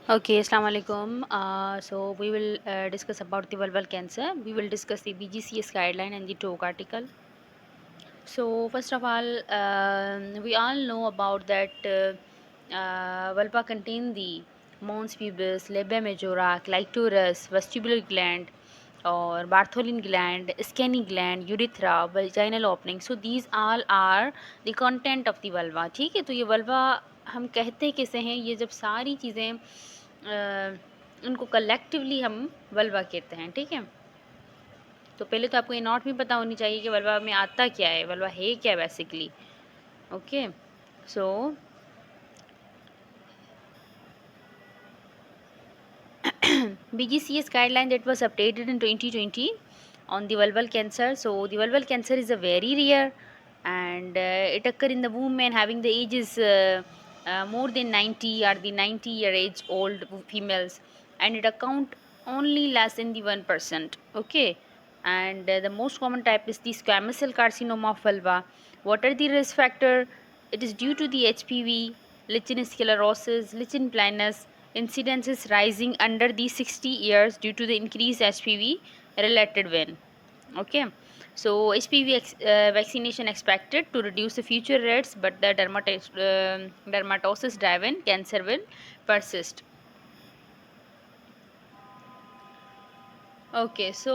Okay, Assalamu alaikum. So we will discuss about the vulval cancer. We will discuss the BGCS guideline and the TOG article. So first of all, we all know about that vulva contain the mons pubis, labia majora, clitoris, vestibular gland, or Bartholin gland, scanning gland, urethra, vaginal opening. So these all are the content of the vulva. ठीक है, तो ये vulva हम कहते किसे हैं, ये जब सारी चीज़ें उनको कलेक्टिवली हम vulva कहते हैं. ठीक है, तो पहले तो आपको ये नॉट भी पता होनी चाहिए कि वल्वा में आता क्या है, वल्वा है क्या basically. Okay, so BGCS guideline that was updated in 2020 on the vulval cancer. So the vulval cancer is a very rare and it occur in the women having the ages more than 90 or the 90-year age old females, and it account only less than the 1%. Okay, and the most common type is the squamous cell carcinoma of vulva. What are the risk factor? It is due to the HPV, lichen sclerosis, lichen planus. Incidence is rising under the 60 years due to the increased HPV related win. Okay, so HPV vaccination expected to reduce the future rates, but the dermatosis driven cancer will persist. Okay, so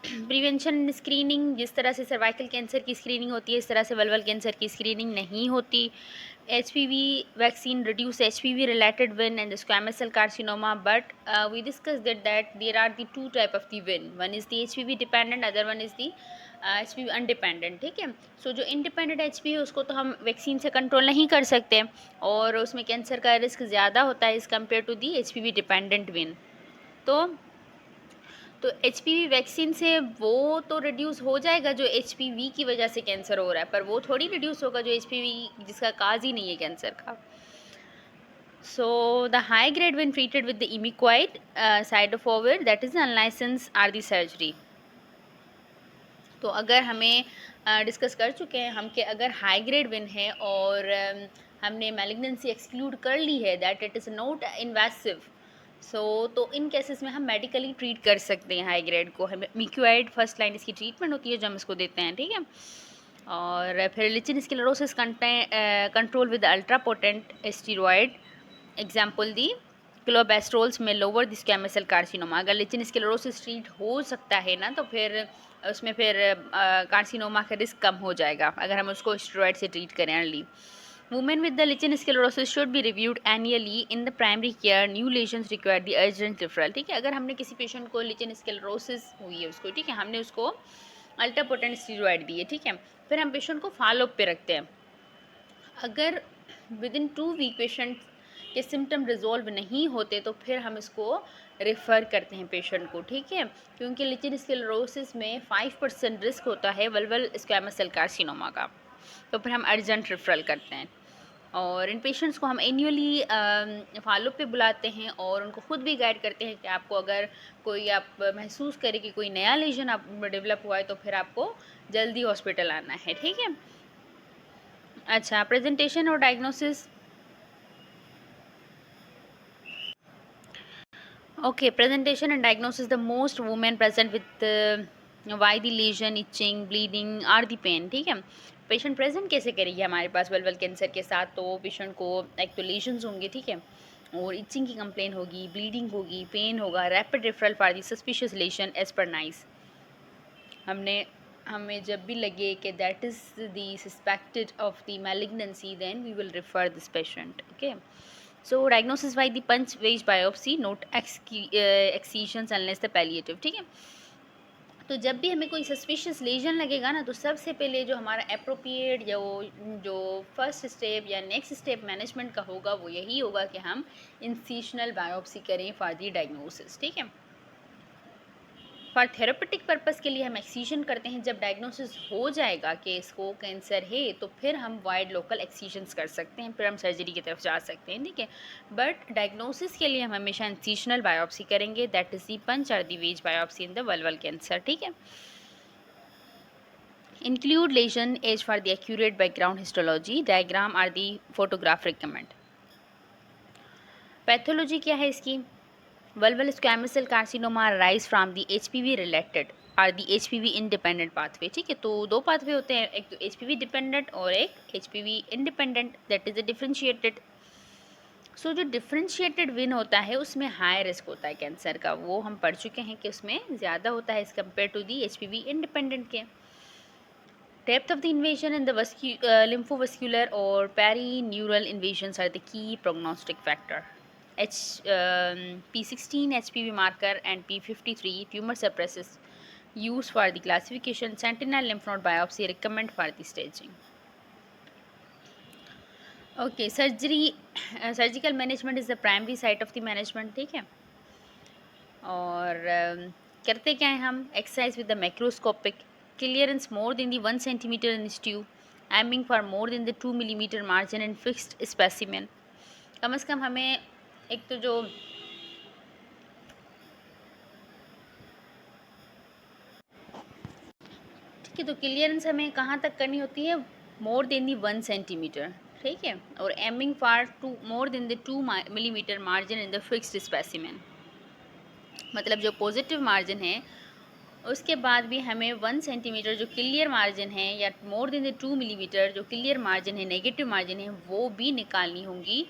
prevention screening, जिस तरह से cervical cancer की screening होती है इस तरह से vulval cancer की स्क्रीनिंग नहीं होती. HPV vaccine reduce HPV related win and the squamous cell carcinoma, but we discussed that there are the two type of the win. One is the HPV dependent, other one is the HPV अनडिपेंडेंट. ठीक है, सो जो independent HPV है उसको तो हम vaccine से control नहीं कर सकते और उसमें कैंसर का रिस्क ज़्यादा होता है as compared to the HPV dependent विन. तो HPV वैक्सीन से वो तो रिड्यूस हो जाएगा जो HPV की वजह से कैंसर हो रहा है, पर वो थोड़ी रिड्यूस होगा जो HPV जिसका काज ही नहीं है कैंसर का. So the high grade when treated with the imiquimod cytophovid, that is unlicensed are the surgery. तो अगर हमें डिस्कस कर चुके हैं हम कि अगर हाई ग्रेड विन है और हमने मैलिग्नेंसी एक्सक्लूड कर ली है, that it is not invasive. तो इन केसेस में हम मेडिकली ट्रीट कर सकते हैं हाई ग्रेड को. हमें मिक्यूआइड फर्स्ट लाइन इसकी ट्रीटमेंट होती है जो हम इसको देते हैं. ठीक है, और फिर lichen sclerosis control with ultra potent steroid. Example the clobetasols में lower the squamous cell carcinoma. अगर लिचिन स्क्लेरोसिस ट्रीट हो सकता है ना, तो फिर उसमें फिर कार्सिनोमा का रिस्क कम हो जाएगा अगर हम उसको स्टेरॉइड से ट्रीट करें early. Women with the लिचिन sclerosis should be reviewed annually in the primary care. New lesions require the urgent referral. ठीक है, अगर हमने किसी पेशेंट को लिचिन स्क्लेरोसिस हुई है उसको, ठीक है, हमने उसको अल्ट्रा पोटेंट स्टेरॉइड दी है, ठीक है, फिर हम पेशेंट को फॉलोअप पे रखते हैं. अगर विद इन 2 वीक पेशेंट के सिम्टम रिजॉल्व नहीं होते तो फिर हम इसको रेफ़र करते हैं पेशेंट को. ठीक है, क्योंकि लिचिन स्क्लेरोसिस में 5% रिस्क होता है वल्वल स्क्वैमस सेल कार्सिनोमा का, तो फिर हम अर्जेंट रेफरल करते हैं. और इन पेशेंट्स को हम एनुअली फॉलोअप पे बुलाते हैं और उनको खुद भी गाइड करते हैं कि आपको अगर कोई आप महसूस करें कि कोई नया लेजन आप डेवलप हुआ है तो फिर आपको जल्दी हॉस्पिटल आना है. ठीक है, अच्छा, प्रेजेंटेशन और diagnosis. Okay, presentation and diagnosis. The most women present with why the lesion, itching, bleeding or the pain. ठीक है, पेशेंट प्रेजेंट कैसे करेगी हमारे पास वल्वल कैंसर के साथ? तो पेशेंट को एक तो लेशंस होंगे, ठीक है, और इचिंग की कंप्लेन होगी, ब्लीडिंग होगी, पेन होगा, rapid referral for the suspicious lesion as per NICE. हमें जब भी लगे कि that is the suspected of the malignancy, then we will refer this patient. Okay, so diagnosis by the punch wage biopsy, not excisions unless the palliative. ठीक है, तो जब भी हमें कोई सस्पिशियस लेजन लगेगा ना, तो सबसे पहले जो हमारा अप्रोप्रिएट जो फर्स्ट स्टेप या नेक्स्ट स्टेप मैनेजमेंट का होगा वो यही होगा कि हम इंसिशनल बायोप्सी करें फॉर दी डायग्नोसिस. ठीक है, फॉर थेरेपेटिक पर्पस के लिए हम एक्सीजन करते हैं. जब डायग्नोसिस हो जाएगा कि इसको कैंसर है तो फिर हम वाइड लोकल एक्सीजन्स कर सकते हैं, फिर हम सर्जरी की तरफ जा सकते हैं. ठीक है, बट डायग्नोसिस के लिए हम हमेशा इंसिशनल बायोप्सी करेंगे, दैट इज़ दी पंच और the wedge biopsy in the vulval cancer. ठीक है, include lesion edge for the accurate background histology. Diagram or the photograph recommend. Pathology क्या है इसकी? Vulval squamous cell carcinoma arise from the HPV related और the HPV independent pathway. ठीक है, तो दो पाथवे होते हैं, एक तो HPV डिपेंडेंट और एक HPV independent, that is a differentiated. So जो डिफरेंशिएटेड विन होता है उसमें हाई रिस्क होता है कैंसर का, वो हम पढ़ चुके हैं कि उसमें ज़्यादा होता है as compare to the HPV independent के. Depth of the invasion and the lymphovascular or perineural invasions are the key prognostic factor. P16 HPV marker and P53 tumor suppressors used for the classification. Sentinel lymph node biopsy recommend for the staging. Okay, surgical management is the primary site of the management. ठीक है, और करते क्या है हम? Exercise with the macroscopic clearance more than the 1 centimeter in stew, aiming for more than the 2 millimeter margin in fixed specimen. कम से कम हमें एक तो जो ठीक है, तो क्लियरेंस हमें कहाँ तक करनी होती है? मोर देन दी 1 सेंटीमीटर. ठीक है, और aiming for more than the 2 millimetre margin in the fixed specimen. मतलब जो पॉजिटिव मार्जिन है उसके बाद भी हमें 1 सेंटीमीटर जो क्लियर मार्जिन है या मोर देन द 2 मिलीमीटर जो क्लियर मार्जिन है, नेगेटिव मार्जिन है, वो भी निकालनी होंगी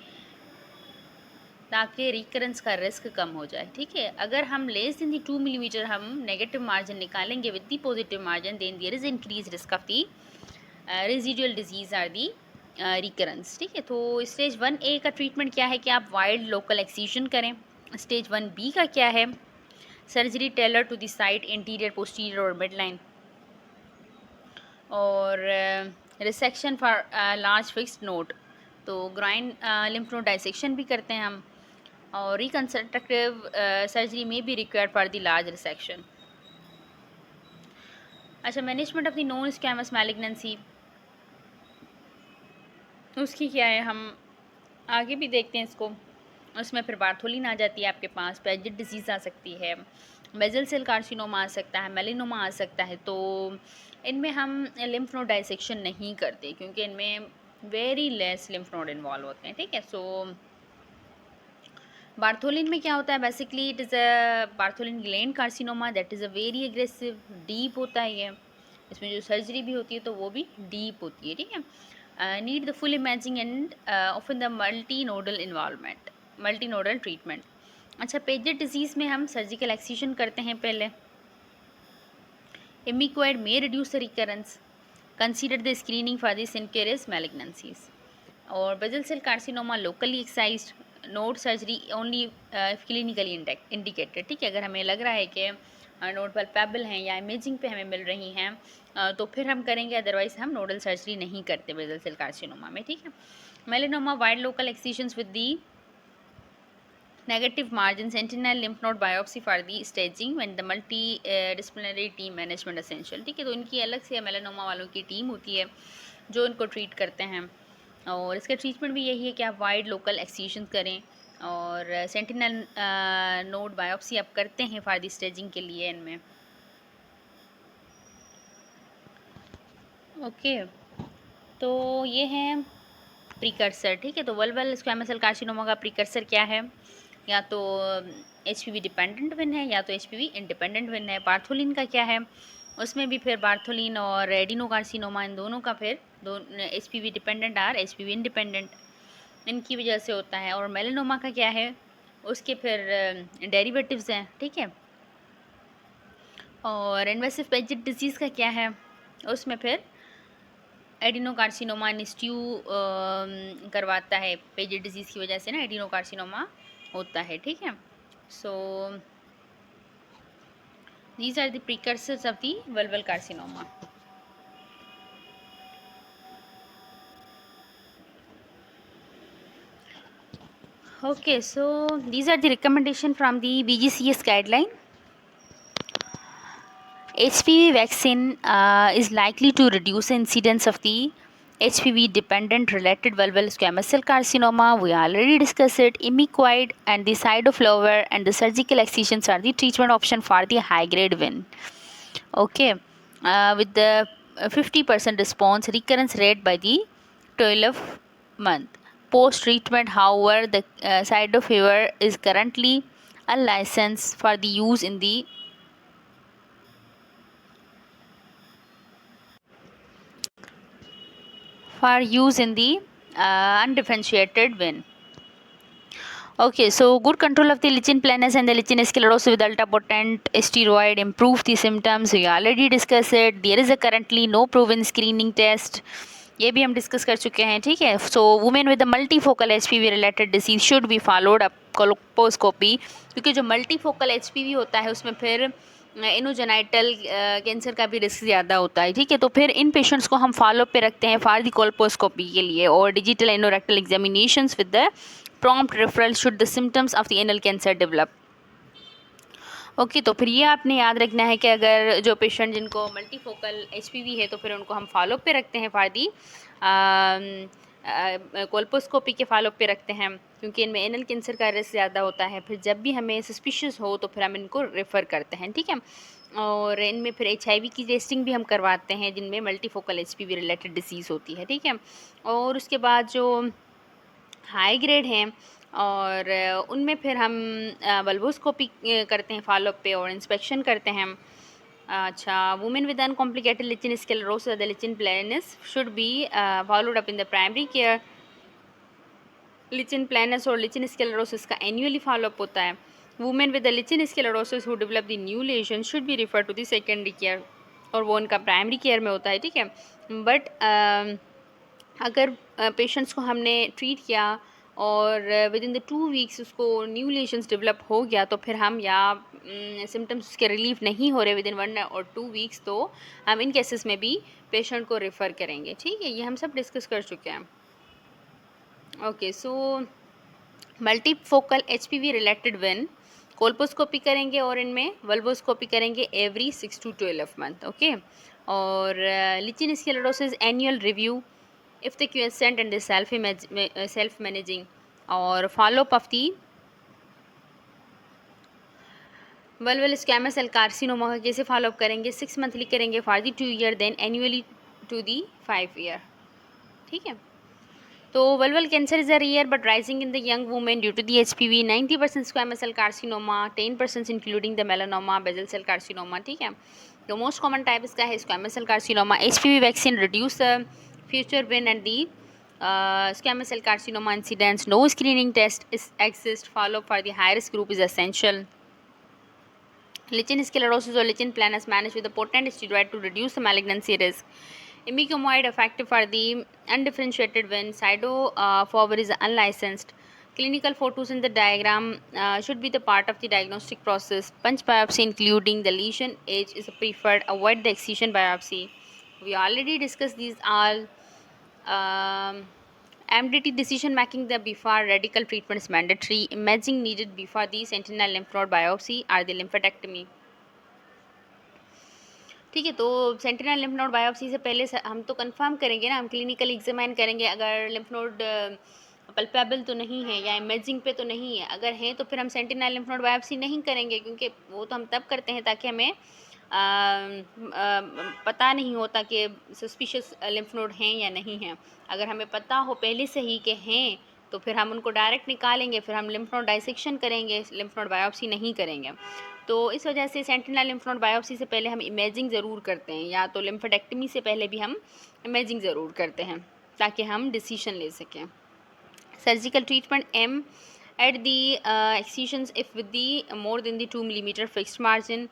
ताकि रिकरेंस का रिस्क कम हो जाए. ठीक है, अगर हम लेस देन दी 2 मिलीमीटर हम नेगेटिव मार्जिन निकालेंगे with the positive margin, then there is increase risk of the residual disease or the recurrence. ठीक है, तो स्टेज 1A का ट्रीटमेंट क्या है कि आप वाइड लोकल एक्सीजन करें. स्टेज 1B का क्या है? Surgery tailor to the site interior, posterior और मिड लाइन, और resection for large fixed node. तो ग्राइन लिम्फ नोड डाइसेक्शन भी करते हैं हम, और रिकन्स्ट्रक्टिव सर्जरी में भी required for the large resection. अच्छा, management of the non squamous malignancy उसकी क्या है? हम आगे भी देखते हैं इसको. उसमें फिर बार्थोलिन आ जाती है आपके पास, पेजिड डिजीज़ आ सकती है, बेजल सेल कार्सिनोमा आ सकता है, मेलिनोमा आ सकता है. तो इनमें हम लिम्फ नोड डाइसेक्शन नहीं करते क्योंकि इनमें very less lymph node involve होते हैं. ठीक है, सो बार्थोलिन में क्या होता है? Basically it is a Bartholin gland carcinoma that is a very aggressive, deep होता है ये. इसमें जो सर्जरी भी होती है तो वो भी डीप होती है. ठीक है, need the full imaging and often the multi nodal treatment. अच्छा, पेजेड डिजीज़ में हम सर्जिकल एक्सीजन करते हैं पहले. इमिक्वाइड में reduce the recurrence. Consider the screening for the synchronous malignancies. और basal cell carcinoma locally excised, node surgery only clinically indicated. ठीक है, अगर हमें लग रहा है कि नोड पल्पेबल हैं या इमेजिंग पे हमें मिल रही हैं तो फिर हम करेंगे, अदरवाइज हम नोडल सर्जरी नहीं करते बेजल सेल कार्सिनोमा में. ठीक है, melanoma wide local excisions with the negative margin, sentinel lymph node biopsy for the staging when the multidisciplinary team management essential. ठीक है, तो इनकी अलग से मेलानोमा वालों की टीम होती है जो इनको ट्रीट करते हैं, और इसका ट्रीटमेंट भी यही है कि आप वाइड लोकल एक्सीजन करें और सेंटिनल नोड बायोप्सी आप करते हैं फॉर दी स्टेजिंग के लिए इनमें. ओके, तो ये है प्रीकर्सर. ठीक है, तो वल्वल स्क्वैमस सेल कार्सिनोमा का प्रीकर्सर क्या है? या तो HPV डिपेंडेंट विन है या तो HPV इंडिपेंडेंट विन है. बार्थोलिन का क्या है? उसमें भी फिर बार्थोलिन और एडिनोकार्सिनोमा, इन दोनों का फिर HPV डिपेंडेंट और HPV इंडिपेंडेंट, इनकी वजह से होता है. और मेलानोमा का क्या है? उसके फिर डेरिवेटिव्स हैं. ठीक है, और इन्वेसिव पेजिड डिजीज़ का क्या है? उसमें फिर एडिनोकार्सिनोमा इंस्ट्यू करवाता है. पेजिड डिजीज़ की वजह से ना एडिनोकार्सिनोमा होता है. ठीक है, सो these are the precursors of the vulval carcinoma. Okay, so these are the recommendation from the BGCS guideline. HPV vaccine is likely to reduce the incidence of the HPV dependent related vulval squamous cell carcinoma. We already discussed it. Imiquide and the cyclophosphamide and the surgical excisions are the treatment option for the high grade WIN. Okay, with the 50% response recurrence rate by the 12th month. post treatment. However, the Cidofovir is currently unlicensed for the use in the undifferentiated vein. Okay, so good control of the lichen planus and the lichen sclerosus with ultra-potent steroid improve the symptoms. We already discussed it. There is a currently no proven screening test. ये भी हम discuss कर चुके हैं, ठीक है. So women with multifocal HPV related disease should be followed up colposcopy, क्योंकि जो मल्टीफोकल एचपीवी होता है उसमें फिर इनोजेनाइटल कैंसर का भी रिस्क ज़्यादा होता है, ठीक है. तो फिर इन पेशेंट्स को हम फॉलोअप पे रखते हैं फॉर दी कोलोपोस्कोपी के लिए और digital anorectal examinations with the prompt referral should the symptoms of the anal cancer develop. Okay, तो फिर ये आपने याद रखना है कि अगर जो पेशेंट जिनको मल्टीफोकल एचपीवी है तो फिर उनको हम फॉलोअप पे रखते हैं फॉर दी कोल्पोस्कोपी के फॉलोअप पे रखते हैं, क्योंकि इनमें एनल कैंसर का रिस्क ज़्यादा होता है. फिर जब भी हमें सस्पिशियस हो तो फिर हम इनको रेफ़र करते हैं, ठीक है. और इनमें फिर HIV की टेस्टिंग भी हम करवाते हैं जिनमें मल्टीफोकल एचपीवी रिलेटेड डिसीज़ होती है, ठीक है. और उसके बाद जो हाई ग्रेड हैं और उनमें फिर हम वल्वोस्कोपी करते हैं फॉलोअप पे और इंस्पेक्शन करते हैं. अच्छा, women with uncomplicated lichen sclerosus the lichen planus should be followed up in the primary care. lichen planus और lichen sclerosus का एनुअली फॉलोअप होता है. Women with lichen sclerosus who develop the new lesion should be referred to the secondary care और वो उनका primary care में होता है, ठीक है. बट अगर पेशेंट्स को हमने ट्रीट किया और विद इन द 2 वीक्स उसको न्यू लेशंस डेवलप हो गया तो फिर हम या सिम्टम्स उसके रिलीफ नहीं हो रहे विद इन 1 और 2 वीक्स तो हम इन केसेस में भी पेशेंट को रेफ़र करेंगे, ठीक है. ये हम सब डिस्कस कर चुके हैं. Okay, so multifocal HPV related when colposcopy करेंगे और इनमें वल्वोस्कोपी करेंगे एवरी 6 to 12 मंथ. ओके, और lichen sclerosis annual review if the quiescent and the self managing और follow up of the vulval squamous cell carcinoma का कैसे follow up करेंगे, 6 monthly करेंगे for the 2 year then annually to the 5 year, ठीक है. तो vulval cancer is a rare but rising in the young women due to the HPV. 90% squamous cell carcinoma, 10% including the melanoma, basal cell carcinoma, ठीक है. तो most common type इसका है squamous cell carcinoma. HPV vaccine reduce the future win and the squamous cell carcinoma incidence. No screening test exists. Follow-up for the high risk group is essential. Lichen sclerosus or lichen planus managed with a potent steroid to reduce the malignancy risk. Imiquimod effective for the undifferentiated when Cidofovir is unlicensed. Clinical photos in the diagram should be the part of the diagnostic process. Punch biopsy including the lesion age is preferred. Avoid the excision biopsy. We already discussed these all. MDT decision making the before radical treatment is mandatory. Imaging needed before the sentinel lymph node biopsy or the lymphodectomy. ठीक है, तो sentinel lymph node biopsy से पहले हम तो confirm करेंगे ना, हम क्लिनिकल एग्जामिन करेंगे अगर लिम्फ नोड पल्पेबल तो नहीं है या इमेजिंग पे तो नहीं है. अगर है तो फिर हम सेंटिनल लिम्फ नोड बायोप्सी नहीं करेंगे, क्योंकि वो तो हम तब करते हैं ताकि हमें पता नहीं होता कि सस्पिशियस लिम्फ नोड हैं या नहीं हैं. अगर हमें पता हो पहले से ही कि हैं तो फिर हम उनको डायरेक्ट निकालेंगे, फिर हम लिम्फ नोड डाइसेक्शन करेंगे, लिम्फ नोड बायोप्सी नहीं करेंगे. तो इस वजह से सेंटिनल लिम्फ नोड बायोप्सी से पहले हम इमेजिंग ज़रूर करते हैं, या तो लिम्फोडेक्टमी से पहले भी हम इमेजिंग ज़रूर करते हैं ताकि हम डिसीजन ले सकें. Surgical treatment aim at the excisions if with the more than the 2 millimeter fixed margin.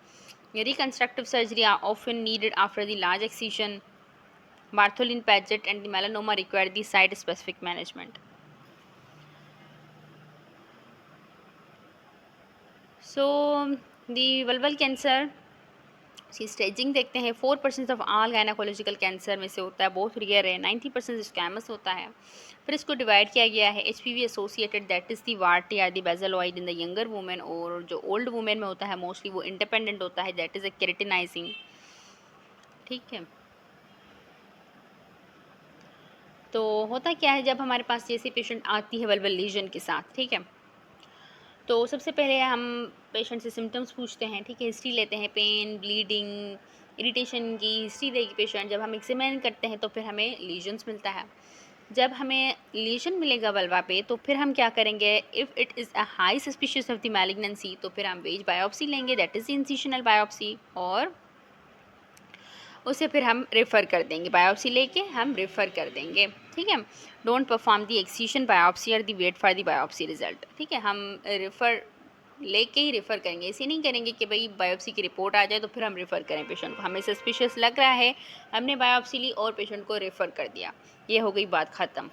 Reconstructive surgery are often needed after the large excision. Bartholin, Paget and the melanoma require the site-specific management. So, the vulval cancer की staging देखते हैं. 4% of all gynaecological cancer में से होता है, बहुत rare है. 90% squamous होता है. फिर इसको डिवाइड किया गया है HPV associated, that is the ward या दी बेजलॉइड इन द यंगर वुमेन, और जो ओल्ड वुमेन में होता है मोस्टली वो इंडिपेंडेंट होता है, दैट इज़ अ केरेटिनाइजिंग. ठीक है, तो होता क्या है जब हमारे पास जैसे पेशेंट आती है वल्वल लीजन के साथ, ठीक है, तो सबसे पहले हम पेशेंट से सिम्टम्स पूछते हैं, ठीक है, हिस्ट्री लेते हैं, पेन, ब्लीडिंग, इरिटेशन की हिस्ट्री देगी पेशेंट. जब हम एग्जामिन करते हैं तो फिर हमें लीजन्स मिलता है. जब हमें लीजन मिलेगा वल्वा पे तो फिर हम क्या करेंगे, if it is a high suspicious of the malignancy तो फिर हम वेज बायोप्सी लेंगे, दैट इज़ इंसिशनल बायोप्सी, और उसे फिर हम रेफ़र कर देंगे, बायोप्सी लेके हम रेफ़र कर देंगे, ठीक है। Don't perform the excision biopsy और the wait for the biopsy result, ठीक है। हम रेफ़र लेके ही रेफ़र करेंगे, ऐसे नहीं करेंगे कि भाई बायोप्सी की रिपोर्ट आ जाए तो फिर हम रेफ़र करें पेशेंट को। हमें सस्पिशियस लग रहा है, हमने बायोप्सी ली और पेशेंट को रेफ़र कर दिया, ये हो गई बात ख़त्म,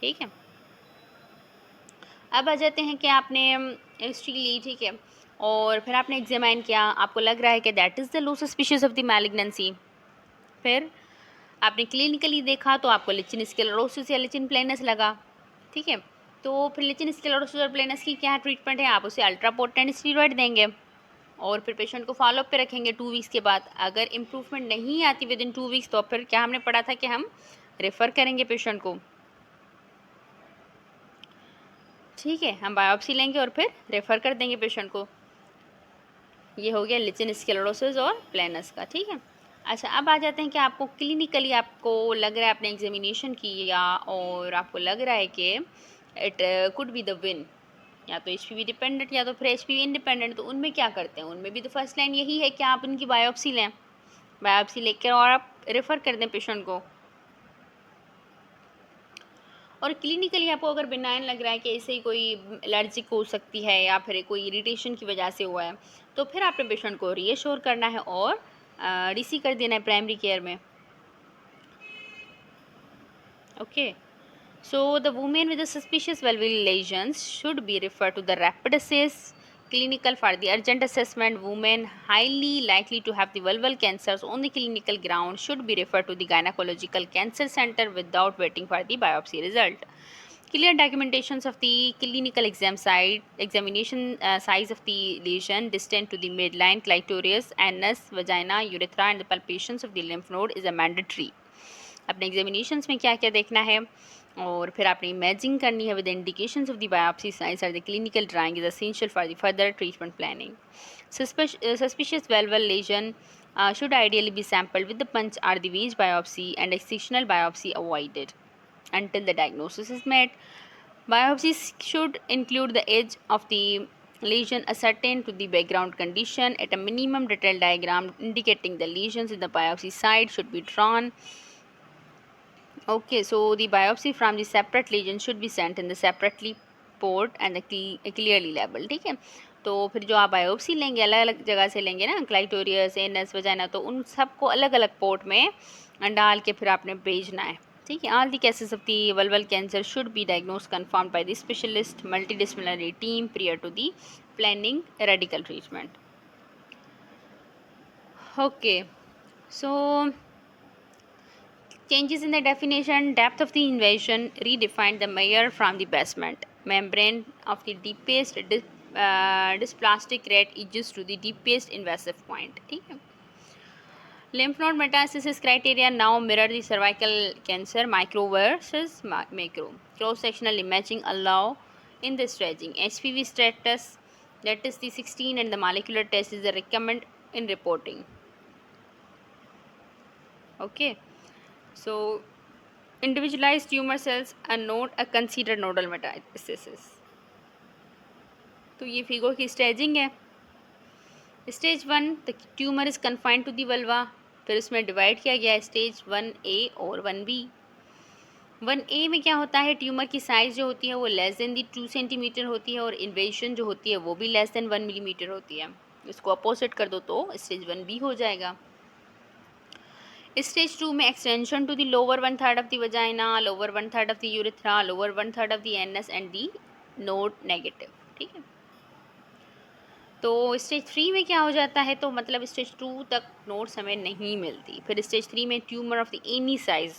ठीक है। अब आ जाते हैं कि आपने हिस्ट्री ली, ठीक है, और फिर आपने एग्जामाइन किया, आपको लग रहा है कि that is the low suspicious of the malignancy. फिर आपने क्लिनिकली देखा तो आपको लिचिन स्क्लेरोसिस या लिचिन प्लेनस लगा, ठीक है। तो फिर लिचिन स्क्लेरोसिस और प्लेनस की क्या ट्रीटमेंट है, आप उसे अल्ट्रा पोटेंट स्टीरॉयड देंगे और फिर पेशेंट को फॉलोअप पे रखेंगे 2 वीक्स के बाद। अगर इम्प्रूवमेंट नहीं आती विद इन 2 वीक्स तो फिर क्या हमने पढ़ा था कि हम रेफ़र करेंगे पेशेंट को, ठीक है। हम बायोप्सी लेंगे और फिर रेफ़र कर देंगे पेशेंट को। ये हो गया लिचिन स्क्लेरोसिस और प्लेनस का, ठीक है। अच्छा, अब आ जाते हैं कि आपको क्लिनिकली आपको लग रहा है, आपने एग्जामिनेशन किया और आपको लग रहा है कि it could be the win, या तो एचपीवी डिपेंडेंट या तो फिर एचपीवी इंडिपेंडेंट। तो उनमें क्या करते हैं, उनमें भी तो फर्स्ट लाइन यही है कि आप उनकी बायोप्सी लें, बायोप्सी लेकर और आप रेफ़र कर दें पेशेंट को। और क्लिनिकली आपको अगर बिनाइन लग रहा है कि ऐसे ही कोई एलर्जिक हो सकती है या फिर कोई इरिटेशन की वजह से हुआ है, तो फिर आपने पेशेंट को रीअश्योर करना है और डीसी कर देना है प्राइमरी केयर में, okay. So the women with the suspicious valvular lesions should be referred to the rapid assess clinical for the urgent assessment. Women highly likely to have the vulval cancers on the clinical ground should be referred to the gynecological cancer center without waiting for the biopsy result. Clear documentations of the clinical examination size of the lesion distant to the midline, clitoris, anus, vagina, urethra, and the palpations of the lymph node is a mandatory. अपने examinations में क्या क्या देखना है और फिर आपने imaging करनी है with indications of the biopsy sites और the clinical drawing is essential for the further treatment planning. Suspicious valvular lesion should ideally be sampled with the punch or the vein biopsy and excisional biopsy avoided until the diagnosis is made. Biopsies should include the edge of the lesion ascertained to the background condition. At a minimum, detailed diagram indicating the lesions in the biopsy site should be drawn. Okay, so the biopsy from the separate lesion should be sent in the separately port and the clearly labeled, ठीक है। तो फिर जो आप biopsy लेंगे अलग अलग जगह से लेंगे ना, क्लाइटोरियस, एनस, वजाना, तो उन सबको अलग अलग पोर्ट में डाल के फिर आपने भेजना है, ठीक है। All the cases of the vulval cancer should be diagnose confirmed by the specialist multidisciplinary team prior to the planning radical treatment. Okay, so changes in the definition, depth of the invasion redefined the measure from the basement membrane of the deepest dysplastic red edges to the deepest invasive point, ठीक है। lymph node metastasis criteria now mirror the cervical cancer micro versus macro. Cross sectional imaging allow in the staging. HPV status, that is the 16, and the molecular test is the recommend in reporting, okay. So individualized tumor cells are not a considered nodal metastasis. तो ये figure की staging है। Stage 1 the tumour is confined to the vulva, फिर उसमें divide किया गया है stage 1A और 1B। 1A में क्या होता है, ट्यूमर की साइज़ जो होती है वो लेस देन दी 2 सेंटीमीटर होती है और इन्वेजन जो होती है वो भी लेस देन 1 मिलीमीटर होती है। इसको अपोजिट कर दो तो स्टेज 1B हो जाएगा। स्टेज 2 में extension to the lower 1/3 of the vagina, lower 1/3 of the urethra, lower 1/3 of the anus and the node negative, ठीक है। तो स्टेज 3 में क्या हो जाता है, तो मतलब स्टेज 2 तक नोड्स हमें नहीं मिलती। फिर स्टेज 3 में tumour of the any size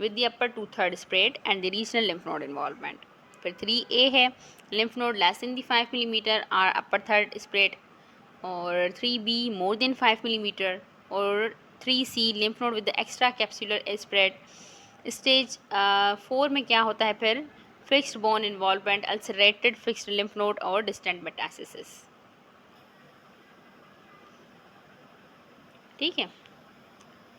with the upper 2/3 spread and the regional lymph node involvement. फिर 3A है lymph node less than the 5 millimetre और अपर थर्ड स्प्रेड, और 3B मोर देन 5 मिलीमीटर, और 3C lymph node with the extracapsular spread. Stage 4 में क्या होता है, फिर fixed bone involvement, ulcerated fixed lymph node और डिस्टेंट मेटासिस, ठीक है।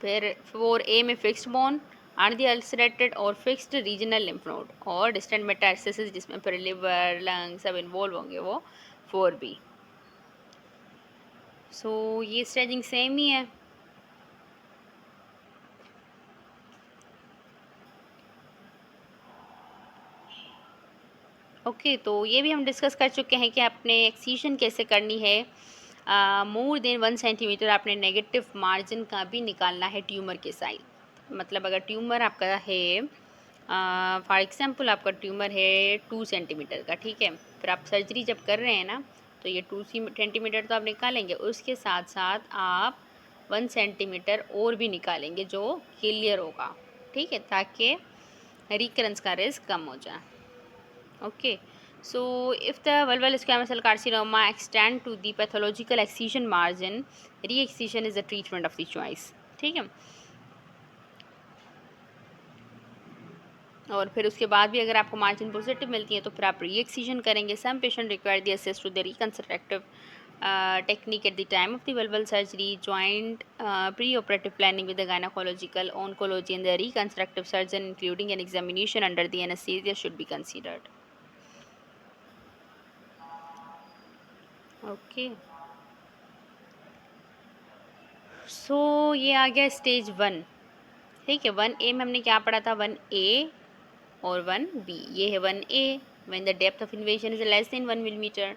फिर 4A में fixed bone, or the ulcerated और फिक्स्ड रीजनल लिम्फ नोड और डिस्टेंट मेटास्टेसिस जिसमें फिर लिवर लंग सब इन्वॉल्व होंगे वो 4B। सो ये स्टेजिंग सेम ही है। ओके तो ये भी हम डिस्कस कर चुके हैं कि आपने एक्सीजन कैसे करनी है। मोर देन 1 सेंटीमीटर आपने नेगेटिव मार्जिन का भी निकालना है ट्यूमर के साइड। मतलब अगर ट्यूमर आपका है फॉर एग्जांपल आपका ट्यूमर है 2 सेंटीमीटर का, ठीक है, फिर आप सर्जरी जब कर रहे हैं ना तो ये 2 सेंटीमीटर तो आप निकालेंगे, उसके साथ साथ आप 1 सेंटीमीटर और भी निकालेंगे जो क्लियर होगा, ठीक है, ताकि रिकरेंस का रिस्क कम हो जाए। Okay, so if the vulval squamous cell carcinoma extend to the pathological excision margin, re-excision is the treatment of the choice, ठीक है। और फिर उसके बाद भी अगर आपको मार्जिन पॉजिटिव मिलती है तो फिर आप री-एक्सिजन करेंगे। Some patient require the access to the reconstructive technique at the time of the vulval surgery, joint pre-operative planning with the gynecological oncology and the reconstructive surgeon, including an examination under the anesthesia, should be considered. Okay so ये आ गया stage 1, ठीक है। 1A में हमने क्या पढ़ा था, 1A और 1B। ये है 1A when the depth of invasion is less than 1 millimetre,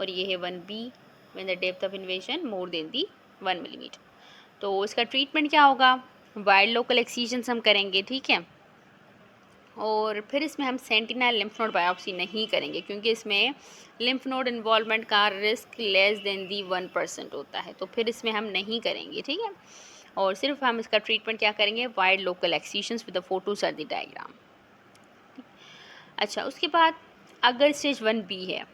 और ये है 1B when the depth of invasion more than the 1 millimetre. तो इसका ट्रीटमेंट क्या होगा, वाइड लोकल एक्सीजन्स हम करेंगे, ठीक है। और फिर इसमें हम सेंटिनल लिम्फ नोड बायोप्सी नहीं करेंगे क्योंकि इसमें लिम्फ नोड इन्वॉल्वमेंट का रिस्क लेस देन दी 1% होता है, तो फिर इसमें हम नहीं करेंगे, ठीक है। और सिर्फ हम इसका ट्रीटमेंट क्या करेंगे, wide local excisions with the photos or the diagram. अच्छा, उसके बाद अगर स्टेज 1B है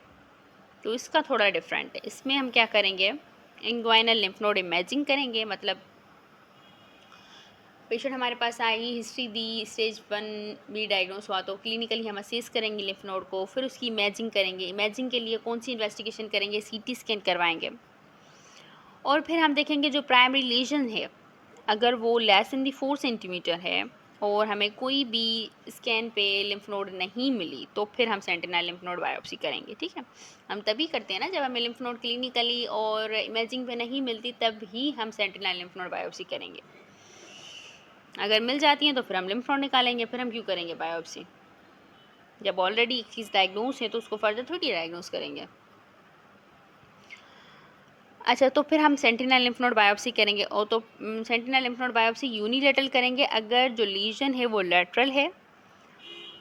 तो इसका थोड़ा डिफरेंट है। इसमें हम क्या करेंगे, इंग्वाइनल लिम्फ नोड इमेजिंग करेंगे। मतलब पेशेंट हमारे पास आई, हिस्ट्री दी, स्टेज 1B डायग्नोस हुआ तो क्लिनिकली हम असेस करेंगे लिम्फ नोड को, फिर उसकी इमेजिंग करेंगे। इमेजिंग के लिए कौन सी इन्वेस्टिगेशन करेंगे, CT स्कैन करवाएंगे, और फिर हम देखेंगे जो प्राइमरी लीजन है अगर वो लेस इन दी 4 सेंटीमीटर है और हमें कोई भी स्कैन पे लिम्फ नोड नहीं मिली तो फिर हम सेंटिनल लिम्फ नोड बायोप्सी करेंगे, ठीक है। हम तभी करते हैं ना जब हमें लिम्फ नोड क्लिनिकली और इमेजिंग पे नहीं मिलती, तब ही हम सेंटिनल लिम्फ नोड बायोप्सी करेंगे। अगर मिल जाती हैं तो फिर हम लिम्फ नोड निकालेंगे, फिर हम क्यों करेंगे बायोप्सी। जब ऑलरेडी एक चीज़ डायग्नोस है तो उसको फर्दर थोड़ी डायग्नोस करेंगे। अच्छा, तो फिर हम सेंटिनल लिम्फ नोड बायोप्सी करेंगे, और तो sentinel lymph node biopsy unilateral करेंगे अगर जो लीजन है वो लेटरल है,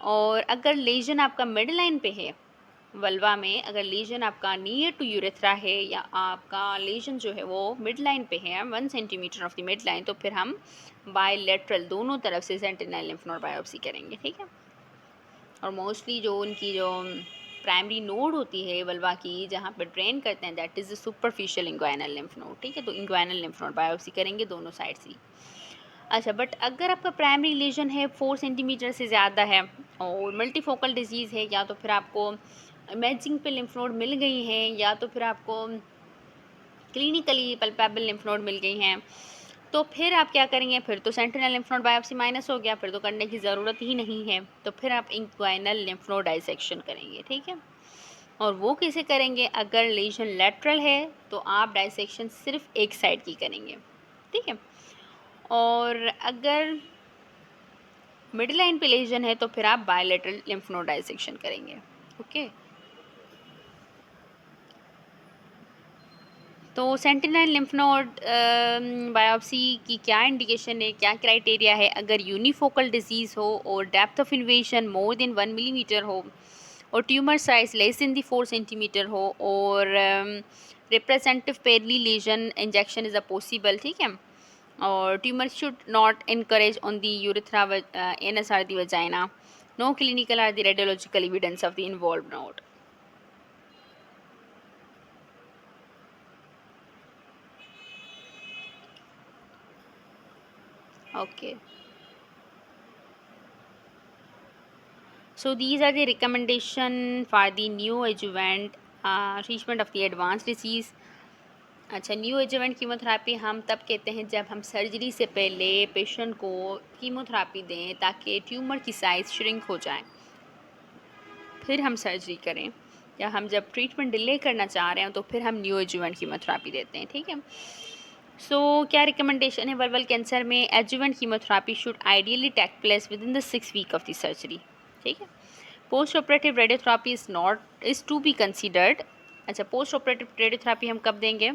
और अगर लीजन आपका मिड लाइन पे है वल्वा में, अगर लीजन आपका नियर टू यूरेथ्रा है या आपका लीजन जो है वो मिड लाइन पे है 1 centimetre of the mid line, तो फिर हम बायलैटरल दोनों तरफ से सेंटिनल लिम्फ नोड बायोप्सी करेंगे, ठीक है। और मोस्टली जो उनकी जो प्राइमरी नोड होती है वल्वा की जहाँ पर ड्रेन करते हैं, that is the superficial inguinal lymph node, ठीक है। तो इंग्वाइनल लिम्फ नोड बायोप्सी करेंगे दोनों साइड से। अच्छा, बट अगर आपका प्राइमरी लीजन है 4 सेंटीमीटर से ज़्यादा है और मल्टीफोकल डिजीज़ है, या तो फिर आपको इमेजिंग पे लिम्फ नोड मिल गई हैं या तो फिर आपको क्लिनिकली पल्पेबल लिम्फ नोड मिल गई हैं, तो फिर आप क्या करेंगे, फिर तो sentinel lymph node biopsy minus हो गया, फिर तो करने की ज़रूरत ही नहीं है। तो फिर आप इंक्वाइनल लिम्फ नोड डाइसेक्शन करेंगे, ठीक है। और वो कैसे करेंगे, अगर लीजन लेटरल है तो आप डाइसेक्शन सिर्फ एक साइड की करेंगे, ठीक है। और अगर मिड लाइन पे लीजन है तो फिर आप बायलेटरल लिम्फ नोड डाइसेक्शन करेंगे, ओके। तो सेंटिनल लिम्फ नोड बायोप्सी की क्या इंडिकेशन है, क्या क्राइटेरिया है, अगर यूनिफोकल डिजीज़ हो और depth of invasion more than 1 millimetre हो और tumour size less in the 4 centimetre हो और representative pearly lesion injection is a possible, ठीक है। और tumour should not encourage on the urethra, anus or the vagina. No clinical or the radiological evidence of the involved node. Okay. So these are the recommendation for the neoadjuvant treatment of the advanced disease. अच्छा, new adjuvant chemotherapy हम तब कहते हैं जब हम surgery से पहले patient को कीमोथेरेपी दें ताकि ट्यूमर की साइज़ श्रिंक हो जाए, फिर हम सर्जरी करें। या हम जब ट्रीटमेंट डिले करना चाह रहे हैं तो फिर हम न्यू एडजुवेंट कीमोथेरेपी देते हैं, ठीक है। क्या रिकमेंडेशन है वल्वल कैंसर में? Adjuvant chemotherapy should ideally take place within the 6 week of the surgery, ठीक है। Post operative radiotherapy is to be considered. अच्छा, पोस्ट ऑपरेटिव रेडियोथेरेपी हम कब देंगे?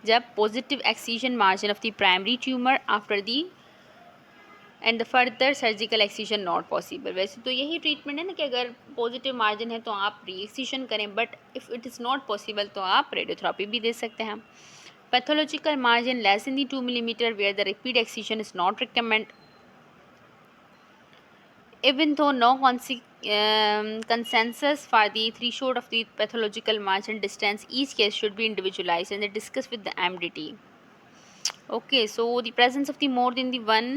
जब positive excision margin of the primary tumour after the end the further surgical excision not possible. वैसे तो यही ट्रीटमेंट है ना कि अगर पॉजिटिव मार्जिन है तो आप री एक्सीजन करें, but if it is not possible तो आप रेडियोथेरेपी भी दे सकते हैं। Pathological margin less in the 2 millimeter where the repeat excision is not recommended. Even though no consensus for the threshold of the pathological margin distance, each case should be individualized and discussed with the MDT. Okay, so the presence of the more than the one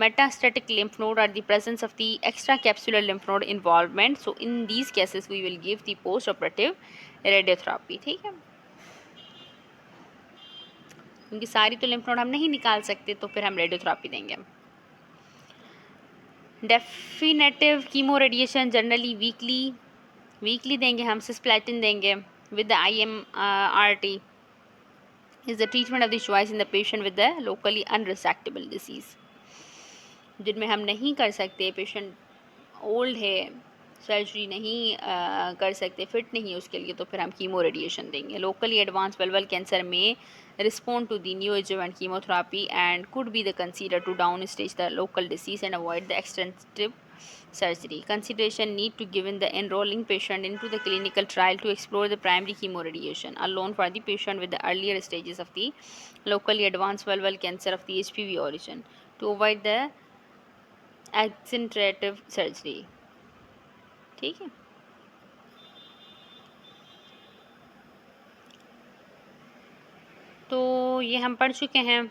metastatic lymph node or the presence of the extracapsular lymph node involvement. So in these cases, we will give the post-operative radiotherapy. ठीक है, क्योंकि सारी तो lymph node हम नहीं निकाल सकते तो फिर हम रेडियोथेरेपी देंगे। Definitive chemo radiation generally weekly देंगे हम। सिस्प्लेटिन देंगे with the IMRT is the treatment of the choice in the patient with the locally unresectable disease. जिनमें हम नहीं कर सकते, पेशेंट ओल्ड है, सर्जरी नहीं कर सकते, फिट नहीं है उसके लिए, तो फिर हम कीमो रेडिएशन देंगे। लोकली एडवांस वल्वल कैंसर में respond to the neoadjuvant chemotherapy and could be the considered to downstage the local disease and avoid the extensive surgery. Consideration need to given the enrolling patient into the clinical trial to explore the primary chemoradiation alone for the patient with the earlier stages of the locally advanced vulval cancer of the HPV origin to avoid the extensive surgery. ठीक है। तो ये हम पढ़ चुके हैं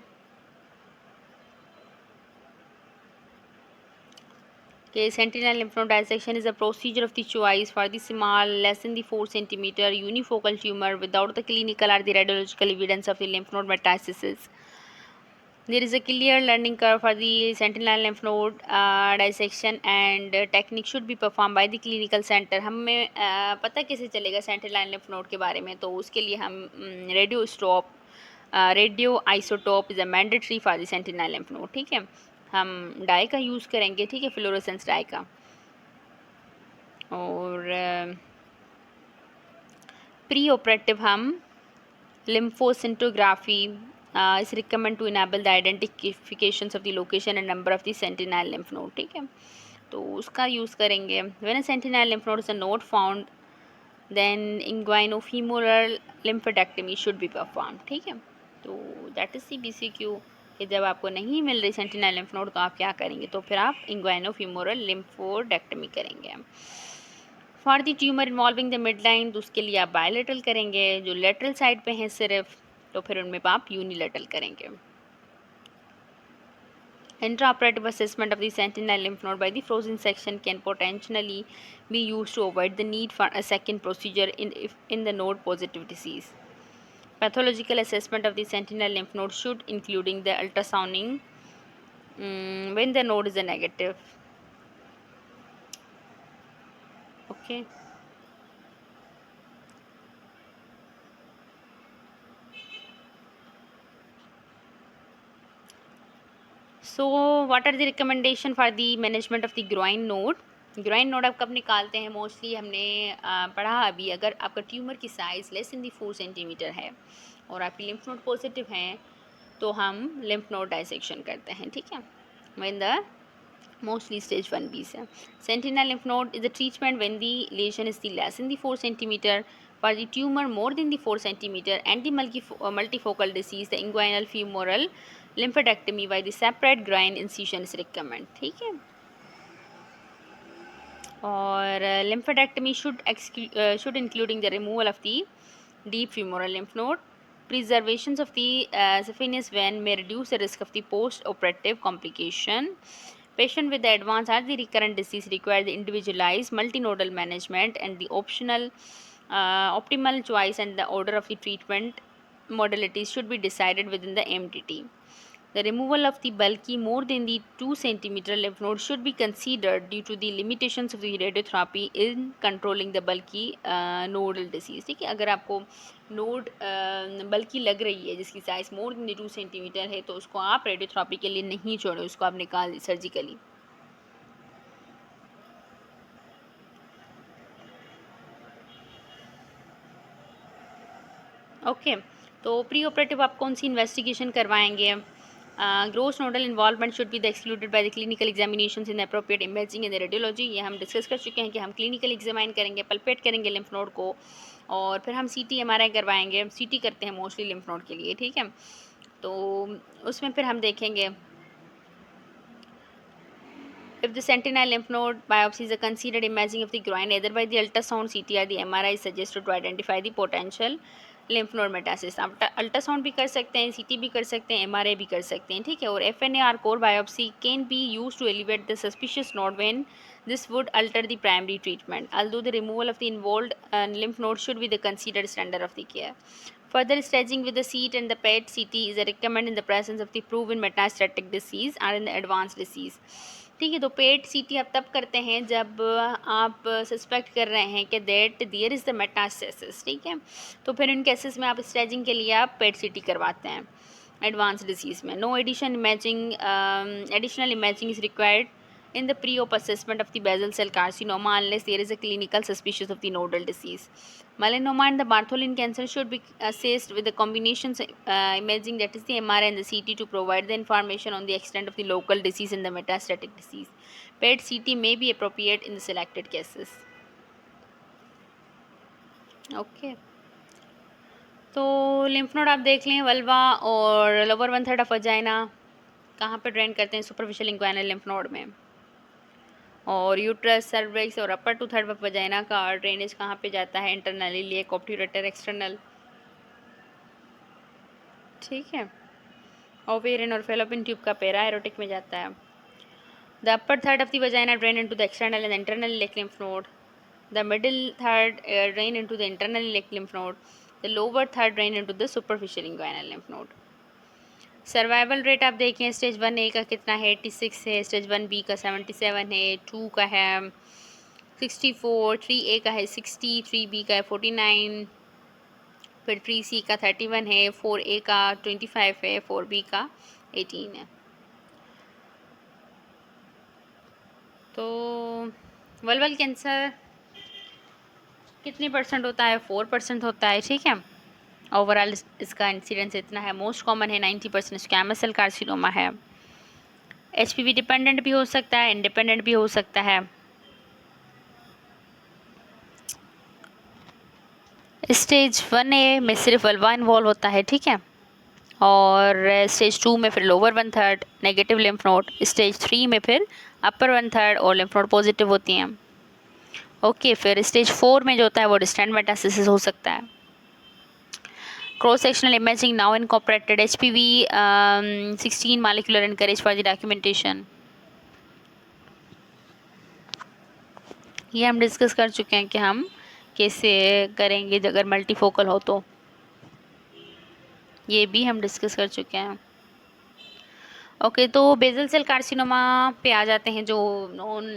कि sentinel lymph node dissection is a procedure of the choice for the small less than the 4 centimeter unifocal tumor without the clinical or the radiological evidence of the lymph node metastasis. There is a clear learning curve for the sentinel lymph node dissection and technique should be performed by the clinical center. हमें पता कैसे चलेगा sentinel lymph node के बारे में? तो उसके लिए हम radio isotope is a mandatory for the sentinel lymph node, ठीक है। हम डाई का यूज़ करेंगे, ठीक है, फ्लोरोसेंस डाई का। और प्री ऑपरेटिव हम lymphoscintigraphy is recommend to enable the identification of the location and number of the sentinel lymph node, ठीक है, तो उसका यूज़ करेंगे। When a sentinel lymph node is a not found then inguinofemoral lymphadenectomy should be perform, ठीक है। तो that is C BCQ कि जब आपको नहीं मिल रही सेंटिनल लिम्फ नोड तो आप क्या करेंगे? तो फिर आप इंग्वाइनोफीमोरल लिम्फोडेक्टमी करेंगे। For the tumour involving the mid line तो उसके लिए आप बायलेटरल करेंगे। जो लेटरल साइड पे हैं सिर्फ, तो फिर उनमें आप यूनिलेटरल करेंगे। Intraoperative assessment of the sentinel lymph node by the frozen section can potentially be used to avoid the need for a second procedure in the node positive disease. Pathological assessment of the sentinel lymph node should including the ultrasounding when the node is a negative. Okay. So what are the recommendation for the management of the groin node? Groin node आप कब निकालते हैं? Mostly हमने पढ़ा अभी, अगर आपका tumour की size less in the 4 centimetre है और आपकी लिम्फ नोड पॉजिटिव हैं तो हम लिम्फ नोड डाइसेक्शन करते हैं, ठीक है। When the mostly stage 1B से sentinel lymph node is the treatment when the lesion is the less in the 4 centimetre for the tumor more than the 4 centimeter and the multifocal disease the inguinal femoral lymphodectomy by the separate groin incision is recommended, ठीक है। और lymphodectomy should including the removal of the deep femoral lymph node. Preservations of the saphenous vein may reduce the risk of the post-operative complication. Patient with the advanced or the recurrent disease require the individualized multinodal management and the optimal choice and the order of the treatment modalities should be decided within the MTT. The removal of the bulky more than the 2 centimeter lymph node should be considered due to the limitations of the radiotherapy in controlling the bulky nodal disease. ठीक है, अगर आपको node बल्कि लग रही है जिसकी size more than 2 centimetre है तो उसको आप रेडियोथेरेपी के लिए नहीं छोड़ें, उसको आप निकाल दें सर्जिकली. ओके तो प्री ऑपरेटिव आप कौन सी इन्वेस्टिगेशन करवाएंगे? Gross nodal involvement should be the excluded by the clinical examinations in appropriate imaging in the radiology. ये हम डिस्कस कर चुके हैं कि हम क्लिनिकल एग्जामाइन करेंगे, पल्पेट करेंगे लिम्फ नोड को और फिर हम CT MRI करवाएंगे. CT करते हैं मोस्टली लिम्फ नोड के लिए, ठीक है. तो उसमें फिर हम देखेंगे if the sentinel lymph node biopsy is a considered imaging of the groin either by the ultrasound, CT or the MRI is suggested to identify the potential lymph node metastasis. आप अल्ट्रासाउंड भी कर सकते हैं, CT भी कर सकते हैं, MRI भी कर सकते हैं, ठीक है. और FNAR core biopsy can be used to elevate the suspicious node when this would alter the primary treatment. Although the removal of the involved lymph node should be the considered standard of the care. Further staging with the CT and the PET CT is recommended in the presence of the proven metastatic disease or in the advanced disease. ठीक है, तो पेट CT आप तब करते हैं जब आप suspect कर रहे हैं कि that there is the metastasis, ठीक है. तो फिर इन केसेस में आप स्टेजिंग के लिए आप पेट CT करवाते हैं एडवांस डिजीज़ में. No additional imaging is required in the pre-op assessment of the basal cell carcinoma unless there is a clinical suspicion of the nodal disease. Melanoma and the Bartholin cancer should be assessed with the combinations imaging, that is the MRI and the CT, to provide the information on the extent of the local disease and the metastatic disease. PET CT may be appropriate in the selected cases. Okay. तो lymph node आप देख लें, vulva और lower 1/3 of vagina कहाँ पे drain करते हैं? Superficial inguinal lymph node में. और यूट्रस, सर्विक्स और अपर 2/3 ऑफ वजाइना का ड्रेनेज कहाँ पे जाता है? इंटरनली लिए ऑब्ट्यूरेटर एक्सटर्नल, ठीक है. ओवेरियन और फेलोपियन ट्यूब का पेरा एरोटिक में जाता है. The upper third of the vagina drain into the external and internal iliac lymph node. The middle third drain into the internal iliac lymph node. The lower third drain into the superficial inguinal lymph node. Survival rate आप देखें, stage 1A का कितना है? 86 है. Stage 1B का 77 है. 2 का है 64. 3A का है 60. 3B का है 49. फिर 3C का 31 है. 4A का 25 है. 4B का 18 है. तो वल्वल कैंसर कितने % होता है? 4% होता है, ठीक है. ओवरऑल इसका इंसिडेंस इतना है. मोस्ट कॉमन है 90% स्क्वैमस सेल कार्सिनोमा है. HPV डिपेंडेंट भी हो सकता है, इंडिपेंडेंट भी हो सकता है. स्टेज 1A में सिर्फ वल्वा इन्वॉल्व होता है, ठीक है. और स्टेज 2 में फिर lower 1/3 negative lymph node. Stage 3 में फिर अपर 1/3 और लिम्फ नोड पॉजिटिव होती हैं. ओके, फिर स्टेज 4 में जो होता है वो डिस्टेंट मेटास्टेसिस हो सकता है. Cross sectional imaging now incorporated. HPV 16 molecular encourage for the documentation. ये हम डिस्कस कर चुके हैं कि हम कैसे करेंगे अगर मल्टीफोकल हो तो. ये भी हम डिस्कस कर चुके हैं. ओके, तो बेसल सेल कार्सिनोमा पे आ जाते हैं. जो नॉन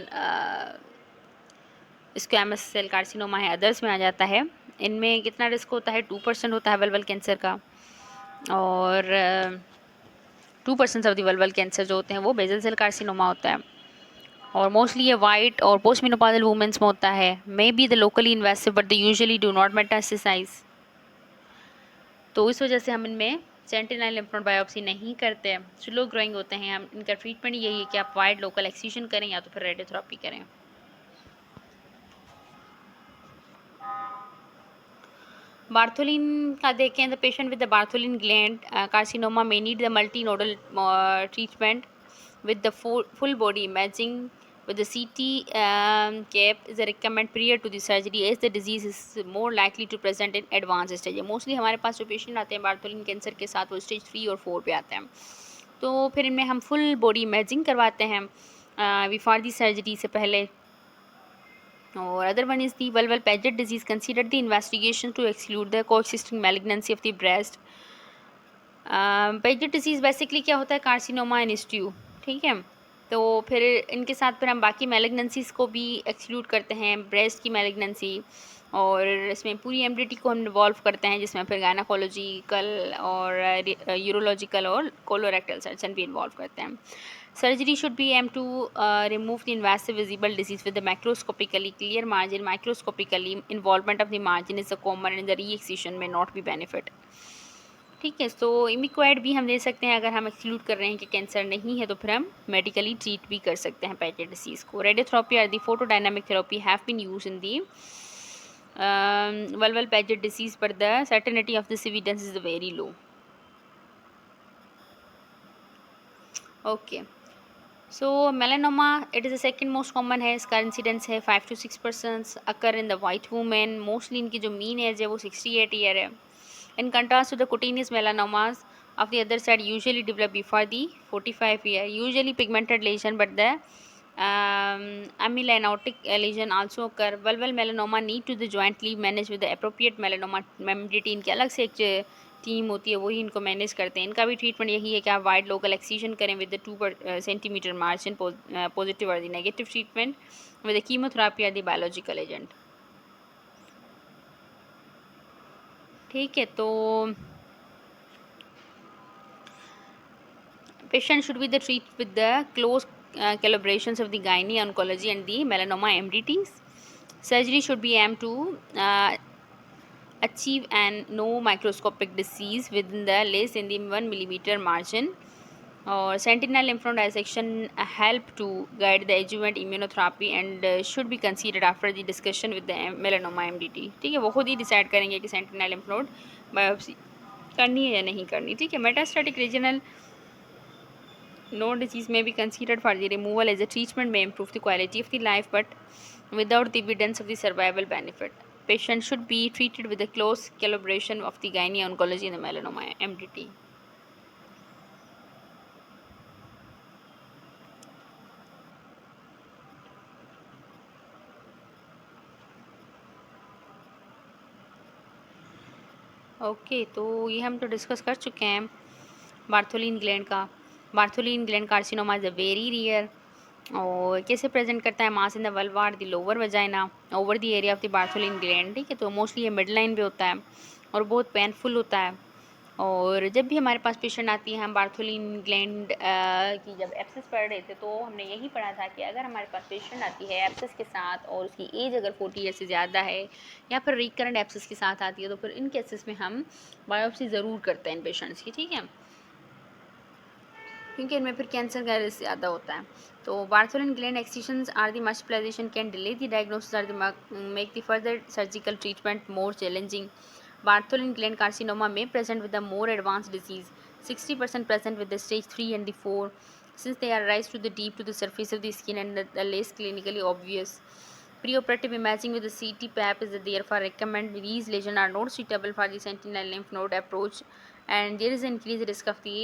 स्क्वैमस सेल कार्सिनोमा है, अदर्स में आ जाता है. इनमें कितना रिस्क होता है? 2% होता है वल्वल कैंसर का. और 2% ऑफ द वल्वल कैंसर जो होते हैं वो बेसल सेल कार्सिनोमा होता है. और मोस्टली ये वाइट और पोस्ट मेनोपॉजल वुमेन्स में होता है. May be the locally invasive but they usually do not metastasise. तो इस वजह से हम इनमें सेंटिनल लिम्फ नोड बायोप्सी नहीं करते. स्लो ग्रोइंग होते हैं. हम इनका ट्रीटमेंट यही है कि आप वाइड लोकल एक्सक्यूशन करें या तो फिर रेडियोथेरेपी करें. बार्थोलिन का देखें, the patient with the Bartholin gland carcinoma may need the multinodal treatment with the full body imaging with the CT cap is recommended prior to the surgery as the disease is more likely to present in advanced stage. Mostly हमारे पास जो patient आते हैं Bartholin cancer के साथ वो stage 3 और 4 पे आते हैं. तो फिर इनमें हम फुल बॉडी इमेजिंग करवाते हैं बिफोर दी सर्जरी से पहले. Or other one is the vulval Paget disease. Considered the investigation to exclude the coexisting malignancy of the breast. Paget disease basically क्या होता है, कार्सिनोमा इन स्ट्यू, ठीक है। तो फिर इनके साथ फिर हम बाकी मैलिग्नेंसीज़ को भी एक्सक्लूड करते हैं, ब्रेस्ट की मैलिग्नेंसी, और इसमें पूरी एमडीटी को हम इन्वॉल्व करते हैं, जिसमें फिर गायनाकोलॉजिकल और यूरोलॉजिकल और कोलोरेक्टल सर्जन भी इन्वॉल्व करते हैं। Surgery should be aim to remove the invasive visible disease with the macroscopically clear margin. Microscopically involvement of the margin is a common in the re-excision may not be benefit, ठीक है। तो इमिक्वाइड भी हम दे सकते हैं, अगर हम exclude कर रहे हैं कि कैंसर नहीं है तो फिर हम मेडिकली ट्रीट भी कर सकते हैं पैकेट डिसीज़ को. रेडियोथेरेपी और the photodynamic therapy have been use in the vulval Paget disease, but the certainty of this evidence is very low. Okay, so melanoma, it is the second most common है, इसका incidence है 5 to 6% occur in the white women. Mostly इनकी जो mean as है वो 68 year है. In contrast to the cutaneous melanomas of the other side usually develop before the 45 year, usually pigmented lesion, but the amyelinotic lesion also occur. Vulval melanoma need to the jointly manage with the appropriate melanoma MMDT. इनकी अलग से एक team होती है, वही इनको manage करते हैं. इनका भी ट्रीटमेंट यही है कि आप वाइड लोकल एक्सीजन करें with the 2 centimetre margin, positive और the negative treatment with the chemotherapy और द बायोलॉजिकल एजेंट, ठीक है. तो patient should be the treat with the close collaborations of the gynae oncology and the melanoma MDTs. Surgery should be aimed to achieve and no microscopic disease within the less than the 1 millimeter margin. और sentinel lymph node dissection help to guide the adjuvant immunotherapy and should be considered after the discussion with the melanoma MDT, ठीक है. वो खुद ही decide करेंगे कि sentinel lymph node biopsy करनी है या नहीं करनी, ठीक है. Metastatic regional node disease may be considered for the removal as a treatment may improve the quality of the life, but without the evidence of the survival benefit. Patient should be treated with a close collaboration of the gynae oncology and the melanoma MDT. Okay, तो ये हम तो discuss कर चुके हैं Bartholin gland का. Bartholin gland carcinoma is a very rare. और कैसे प्रेजेंट करता है, mass in the vulva, the lower vagina, over the area of the Bartholin gland, ठीक है. तो मोस्टली ये मिड लाइन पे होता है और बहुत पेनफुल होता है. और जब भी हमारे पास पेशेंट आती है, हम बार्थोलिन ग्लैंड की जब एब्सेस पढ़ रहे थे तो हमने यही पढ़ा था कि अगर हमारे पास पेशेंट आती है एब्सेस के साथ और उसकी एज अगर 40 ईयर से ज़्यादा है या फिर रिकरेंट एब्सेस के साथ आती है तो फिर इन केसेस में हम बायोप्सी ज़रूर करते हैं इन पेशेंट्स की, ठीक है, क्योंकि इनमें फिर कैंसर का रिस्क ज़्यादा होता है. तो Bartholin gland excisions or the marsupialisation can delay the diagnosis or the make the further surgical treatment more challenging. Bartholin gland carcinoma may present with a more advanced disease, 60% present with the stage 3 and the 4, since they are rise to the deep to the surface of the skin and the less clinically obvious. Preoperative imaging with the CT PAP is therefore recommended. These lesions are not suitable for the sentinel lymph node approach, and there is an increased risk of the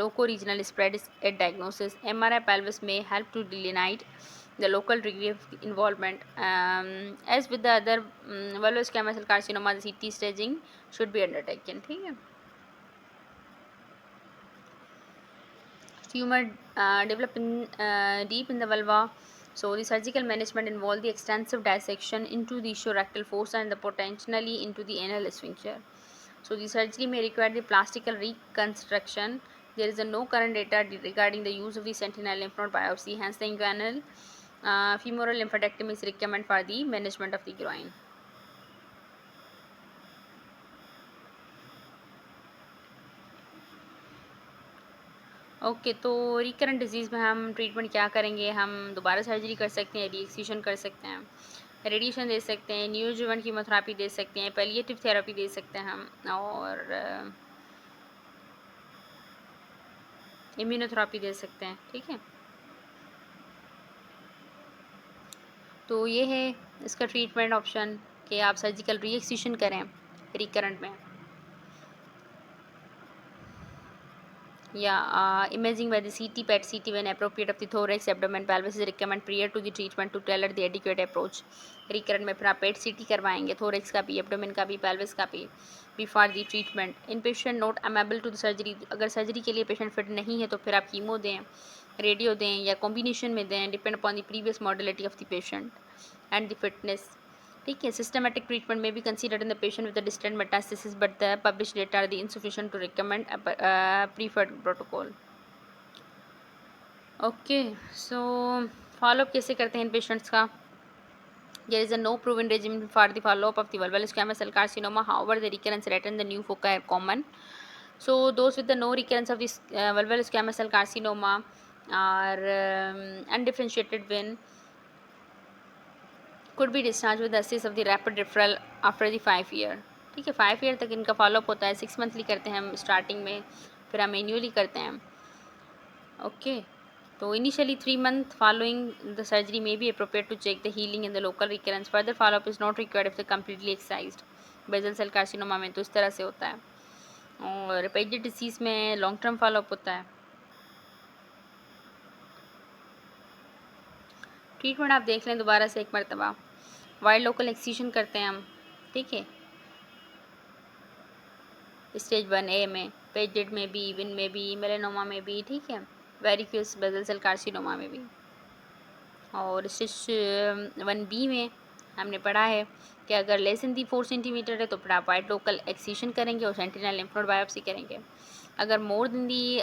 loco-regional spread at diagnosis. MRI pelvis may help to delineate the local degree of involvement. As with the other vulvosquamous cell carcinoma, the CT staging should be undertaken, ठीक है. Tumor develop deep in the vulva, so the surgical management involve the extensive dissection into the rectal fossa and the potentially into the anal sphincter. So the surgery may require the plastical reconstruction. There is no current data regarding the use of the sentinel lymph node biopsy, hence the inguinal femoral lymphodectomy is recommended for the management of the groin. Okay, तो recurrent disease में हम treatment क्या करेंगे, हम दोबारा surgery कर सकते हैं, रीएक्सिशन कर सकते हैं, रेडिएशन दे सकते हैं, न्यूएडजुवेंट कीमोथेरेपी दे सकते हैं, पैलिएटिव थेरेपी दे सकते हैं हम, और इम्यूनोथेरेपी दे सकते हैं, ठीक है. तो ये है इसका ट्रीटमेंट ऑप्शन कि आप सर्जिकल रीएक्सिशन करें रिकरेंट में. Yeah, imaging by the CT, PET CT when appropriate of the thorax, abdomen, pelvis is recommended prior to the treatment to tailor the adequate approach. Recurrent में फिर आप PET CT करवाएंगे, thorax का भी, abdomen का भी, pelvis का भी, before the treatment. In patient not amenable to the surgery, अगर सर्जरी के लिए पेशेंट फिट नहीं है तो फिर आप कीमो दें, रेडियो दें या कॉम्बिनेशन में दें, depend upon the previous modality of the patient and the fitness. ठीक है. सिस्टमेटिक ट्रीटमेंट में भी considered in the patient with the distant metastasis but the publish data are the insufficient to recommend preferred protocol. Okay. So follow up कैसे करते हैं इन patients का? There is a no proven regimen for the follow-up of the vulval squamous cell carcinoma. However, the recurrence rate and the new foci are common. So, those with the no recurrence of this vulval squamous cell carcinoma are undifferentiated when could be discharged with the assist of the rapid referral after the 5 year. ठीक है. 5 year तक इनका follow up होता है. 6 monthly करते हैं हम starting में, फिर हम एन्यूअली करते हैं. ओके. तो initially 3 month following the surgery may be appropriate to check the healing in the local recurrence. Further follow up is not required if the completely excised. Basal cell carcinoma में तो इस तरह से होता है. और पेजिड डिसीज में लॉन्ग टर्म फॉलोअप होता है. ट्रीटमेंट आप देख लें दोबारा से एक मरतबा. वाइड लोकल एक्सीजन करते हैं हम. ठीक है. स्टेज 1A में, पेजिड में भी, इवन में भी, मेलेनोमा में भी. ठीक है. वेरिक्यूस बेजल सेल कार्सिनोमा में भी. और स्टेज 1B में हमने पढ़ा है कि अगर लेस इन दी 4 सेंटीमीटर है तो फिर आप वाइड लोकल एक्सीजन करेंगे और सेंटिनल लिम्फ नोड बायोप्सी करेंगे. अगर मोर देन दी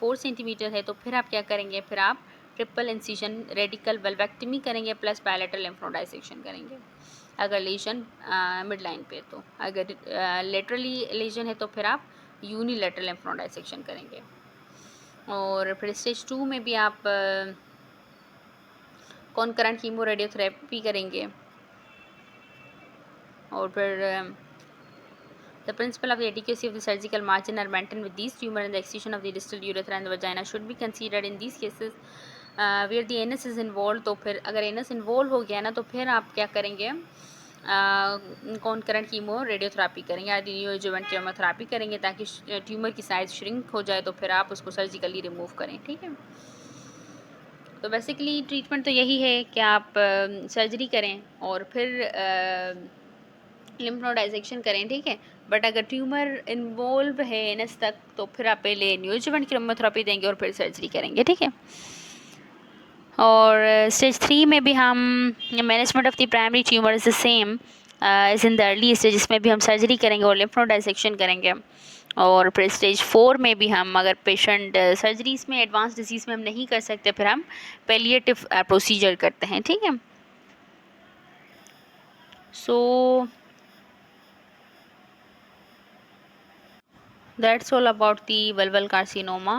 4 सेंटीमीटर है तो फिर आप क्या करेंगे? फिर आप ट्रिपल इंसिजन रेडिकल वल्वेक्टमी करेंगे plus bilateral lymph node dissection करेंगे अगर लेजन मिड लाइन पे. तो अगर लेटरली लेजन है तो फिर आप यूनिलेटरल लिम्फ नोड डाइसेक्शन करेंगे. और फिर स्टेज 2 में भी आप कॉन्करेंट कीमो रेडियोथेरेपी करेंगे. और फिर the principle of the adequacy of the surgical margin are maintained with these tumor and the excision of the distal urethra and the vagina should be considered in these cases where the anus is involved. तो फिर अगर anus involve हो गया ना तो फिर आप क्या करेंगे? कॉन्करेंट कीमो रेडियोथेरापी करेंगे या नियोएडजुवेंट कीमोथेरापी करेंगे ताकि ट्यूमर की साइज श्रिंक हो जाए तो फिर आप उसको सर्जिकली रिमूव करें. ठीक है. तो बेसिकली ट्रीटमेंट तो यही है कि आप सर्जरी करें और फिर लिम्फ नोड डाइसेक्शन करें. ठीक है. बट अगर ट्यूमर इन्वॉल्व है एनस तक तो फिर आप पहले नियोएडजुवेंट कीमोथेरेपी देंगे और फिर सर्जरी करेंगे. ठीक है. और स्टेज 3 में भी हम management of the primary tumour is the same as in the early stage. इसमें भी हम सर्जरी करेंगे और लिम्फ नोड डाइसेक्शन करेंगे. और फिर स्टेज 4 में भी हम अगर पेशेंट सर्जरीज में एडवांस डिजीज़ में हम नहीं कर सकते फिर हम पैलिएटिव प्रोसीजर करते हैं. ठीक है. सो that's all about the vulval carcinoma.